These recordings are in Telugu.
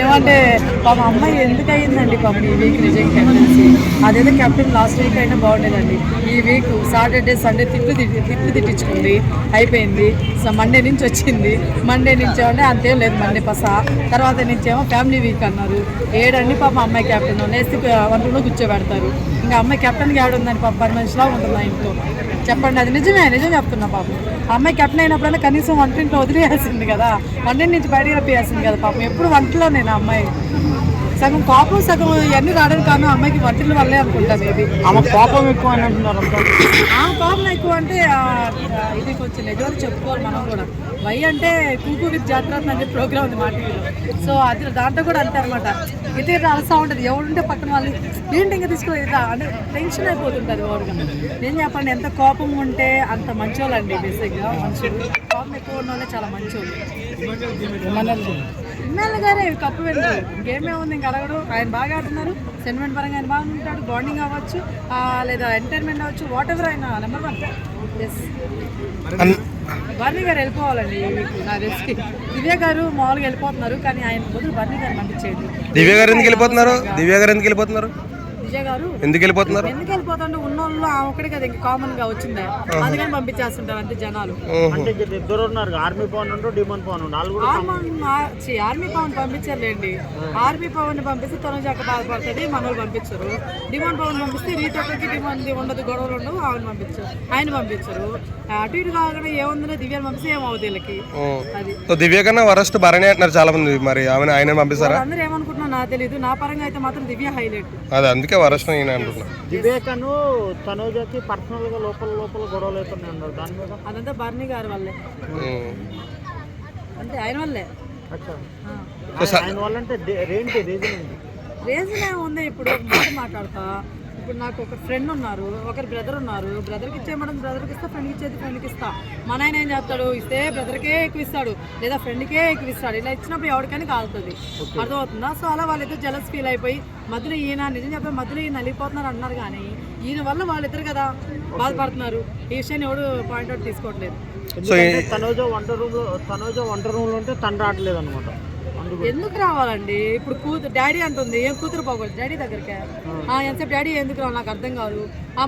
ఏమంటే పాప అమ్మాయి ఎందుకు అయ్యిందండి పాపం ఈ వీక్ నిజంగా కెప్టెన్సీ. అదేదో కెప్టెన్ లాస్ట్ వీక్ అయినా బాగుండేదండి. ఈ వీక్ సాటర్డే సండే తిట్లు తిట్టించుకుంది, అయిపోయింది. సో మండే నుంచి వచ్చింది. మండే నుంచి ఏమంటే అంతేం లేదు, మండే పసా. తర్వాత నుంచేమో ఫ్యామిలీ వీక్ అన్నారు. ఏడండి పాప అమ్మాయి కెప్టెన్ లేస్తే వంటలో కూర్చోబెడతారు. ఇంకా అమ్మాయి కెప్టెన్కి ఏడుందని పాప 10 మనిషిలా ఉంటుంది ఆ ఇంట్లో. చెప్పండి, అది నిజం చెప్తున్నా పాపం. అమ్మాయి కెప్టెన్ అయినప్పుడైనా కనీసం వంటింట్లో వదిలేయాల్సింది కదా, వంటింటి నుంచి బయటకు రప్పియాల్సింది కదా పాపం. ఎప్పుడు వంటలో నేను అమ్మాయి సగం కోపం సగం ఇవన్నీ రావడానికి కాను అమ్మాయికి వంటిల వల్లే అనుకుంటా. మేబీ ఆమె కోపం ఎక్కువ అని అంటున్నారు. కోపం ఎక్కువ అంటే ఇది కొంచెం నిజాలు చెప్పుకోవాలి మనం కూడా. వై అంటే కూకు విత్ జాతరత్న అనే ప్రోగ్రామ్ ఉంది మా టీవీలో. సో అది దాంట్లో కూడా అంతే అనమాట. ఇదే అలసా ఉంటుంది, ఎవరుంటే పక్కన వాళ్ళు ఏంటి ఇంకా తీసుకోలేదు అంటే టెన్షన్ అయిపోతుంటుంది ఓడుగా. నేను చెప్పండి, ఎంత కోపం ఉంటే అంత మంచోళ్ళండి. బేసిక్గా మనుషులు కోపం ఎక్కువ ఉన్న వాళ్ళే చాలా మంచోళ్ళు. ఎమ్మెల్యే గారే కప్పు వెళ్ళారు, ఇంకేం ఏముంది ఇంకా అడగడు. ఆయన బాగా ఆడుతున్నారు, సెంటిమెంట్ పరంగా ఆయన బాగా ఉంటాడు. బాండింగ్ అవ్వచ్చు లేదా ఎంటర్టైన్మెంట్ అవ్వచ్చు, వాట్ ఎవర్ ఆయన నెంబర్ 1. ఎస్, బర్నీ గారు వెళ్ళిపోవాలండి నా తెలిసి. దివ్య గారు మామూలుగా వెళ్ళిపోతున్నారు, కానీ ఆయన బదులు బర్నీ గారు పంపించేది. దివ్య గారు ఎందుకు వెళ్ళిపోతున్నారు? విజయ్ గారు ఎందుకు వెళ్ళిపోతుంటే ఉన్నోళ్ళు ఒకటి కదా ఇంకా కామన్ గా వచ్చిందా, అందుకని పంపించేస్తుంటారు అంతే జనాలు. అంటే ఇద్దరు ఉన్నారు, ఆర్మీ పవన్ ఉంటూ డిమాండ్ పవన్ ఆర్మీ పవన్ పంపించారులేండి. ఆర్మీ పవన్ పంపిస్తే తనుజ అక్క బాధపడుతుంది, మనోళ్ళు పంపించరు. డిమాండ్ పవన్ పంపిస్తే రీటోకి డిమాండ్ ఉండదు, గొడవలు ఉండవు, ఆయన పంపించరు. అటు ఇటు కాకుండా ఏముందో దివ్యాన్ని పంపిస్తే ఏమవుతుంది వీళ్ళకి. అది దివ్య కన్నా వరస్ట్ భరణి అంటున్నారు చాలా మంది. మరి ఆయన పంపిస్తారా? అందరూ ఏమనుకుంటున్నా నాకు తెలియదు. నా పరంగా అయితే మాత్రం దివ్య హైలైట్. అదే అందుకే వరస్ట్ అంటున్నా. దివ్యకను తనుజకి పర్సనల్ గా లోపల గొడవలు అవుతున్నాయి అన్నారు. దాని మీద అదంతా బర్నీ గారి వల్లే, అంటే ఆయన వల్లే. ఆయన వల్ల అంటే రీజన్ ఏముంది? ఇప్పుడు మాట్లాడతా. ఇప్పుడు నాకు ఒక ఫ్రెండ్ ఉన్నారు, ఒకరి బ్రదర్ ఉన్నారు. బ్రదర్కి ఇచ్చేయడం బ్రదర్కి ఇస్తా, ఫ్రెండ్కి ఇచ్చేది ఫ్రెండ్కి ఇస్తా. మన ఆయన ఏం చేస్తాడు, ఇస్తే బ్రదర్కే ఎక్కువ ఇస్తాడు లేదా ఫ్రెండ్కే ఎక్కువ ఇస్తాడు. ఇలా ఇచ్చినప్పుడు ఎవరికైనా కాలుతుంది, అర్థమవుతుందా? సో అలా వాళ్ళిద్దరు జలస్ ఫీల్ అయిపోయి మధ్యలో ఈయన నిజం చెప్పే మధ్యలో ఈయన నలిగిపోతున్నారు అంటున్నారు, కానీ ఈయన వల్ల వాళ్ళిద్దరు కదా బాధపడుతున్నారు. ఈ విషయాన్ని ఎవడు పాయింట్అవుట్ తీసుకోవట్లేదు. తనుజ వంట రూమ్ లో ఉంటే తండ్రి ఆడలేదు అనమాట. ఎందుకు రావాలండి? ఇప్పుడు డాడీ అంటుంది, ఏం కూతురు పోకూడదు డాడీ దగ్గరికి. ఎంతసేపు డాడీ ఎందుకు రావాలి నాకు అర్థం కాదు.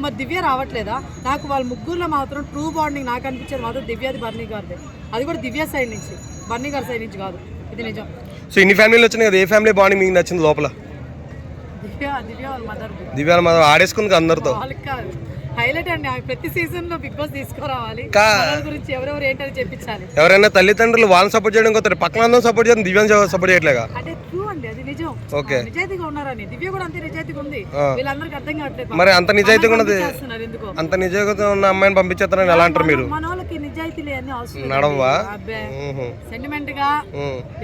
మరి దివ్య రావట్లేదా? నాకు వాళ్ళ ముగ్గురులో మాత్రం ట్రూ బాండింగ్ నాకు అనిపించేది మాత్రం దివ్యాది బర్నీ గారిదే. అది కూడా దివ్య సైడ్ నుంచి, బర్నీ గారి సైడ్ నుంచి కాదు. ఇది నిజం. సో ఇన్ని ఫ్యామిలీలు వచ్చినాయి కదా, ఏ ఫ్యామిలీ బాండింగ్ మీకు నచ్చింది లోపల? దివ్య వాళ్ళ మదర్. దివ్య వాళ్ళ మదర్ ఆడేసుకుంది అందరితో. వాళ్ళకి కాదు, హైలైట్ అండి. ప్రతి సీజన్ లో బిగ్ బాస్ తీసుకురావాలి, గురించి ఎవరెవరు ఏంటని చెప్పించాలి. ఎవరైనా తల్లిదండ్రులు వాళ్ళని సపోర్ట్ చేయడం కొత్త, పక్కన అందరం సపోర్ట్ చేయడం, దివ్యాన్ని సపోర్ట్ చేయట్లేగా. అంటే ట్రూ అండి, అది నిజం. ఓకే, నిజాయితీగా ఉన్నారని. దివ్య కూడా అంతే నిజాయితీగా ఉంది, వీళ్ళందరికీ అర్థం కావట్లేదు. మరి అంత నిజాయితీగా ఉన్నది, అంత నిజాయితీగా ఉన్న అమ్మాయిని పంపించేస్తారని ఎలా అంటారు మీరు? మన వాళ్ళకి నిజాయితీ లేని అవసరం నడవా? సెంటిమెంట్ గా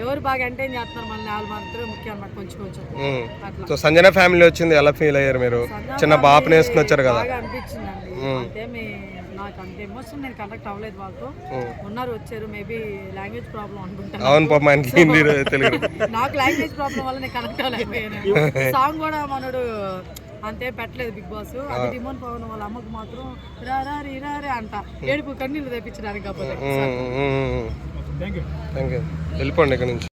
ఎవరు బాగా ఎంటైన్ చేస్తున్నారు మనల్ని, వాళ్ళు మాత్రమే ముఖ్యం అన్నమాట. కొంచెం సో సంజన ఫ్యామిలీ వచ్చింది, ఎలా ఫీల్ అయ్యారు మీరు? చిన్న బాబుని వేసుకుని వచ్చారు కదా. బాగా అనిపించిందండి. అంతేమి నాకు అంత ఎమోషన్ నేను కనెక్ట్ అవ్వలేదు వాళ్ళతో. ఉన్నారు, వచ్చారు, మేబీ లాంగ్వేజ్ ప్రాబ్లం అనుకుంటాను. అవును పాపం, నాకు లాంగ్వేజ్ ప్రాబ్లం వల్ల నేను కనెక్ట్ అవ్వలేకపోయాను. సాంగ్ కూడా మనడు అంతే పెట్టలేదు బిగ్ బాస్. అది డిమోన్ పవన్ వాళ్ళ అమ్మకు మాత్రం రా అంట ఏడుపు కన్నీళ్ళు తెప్పించడానికి. కాకపోతే వెళ్ళిపోండి ఇక్కడ నుంచి.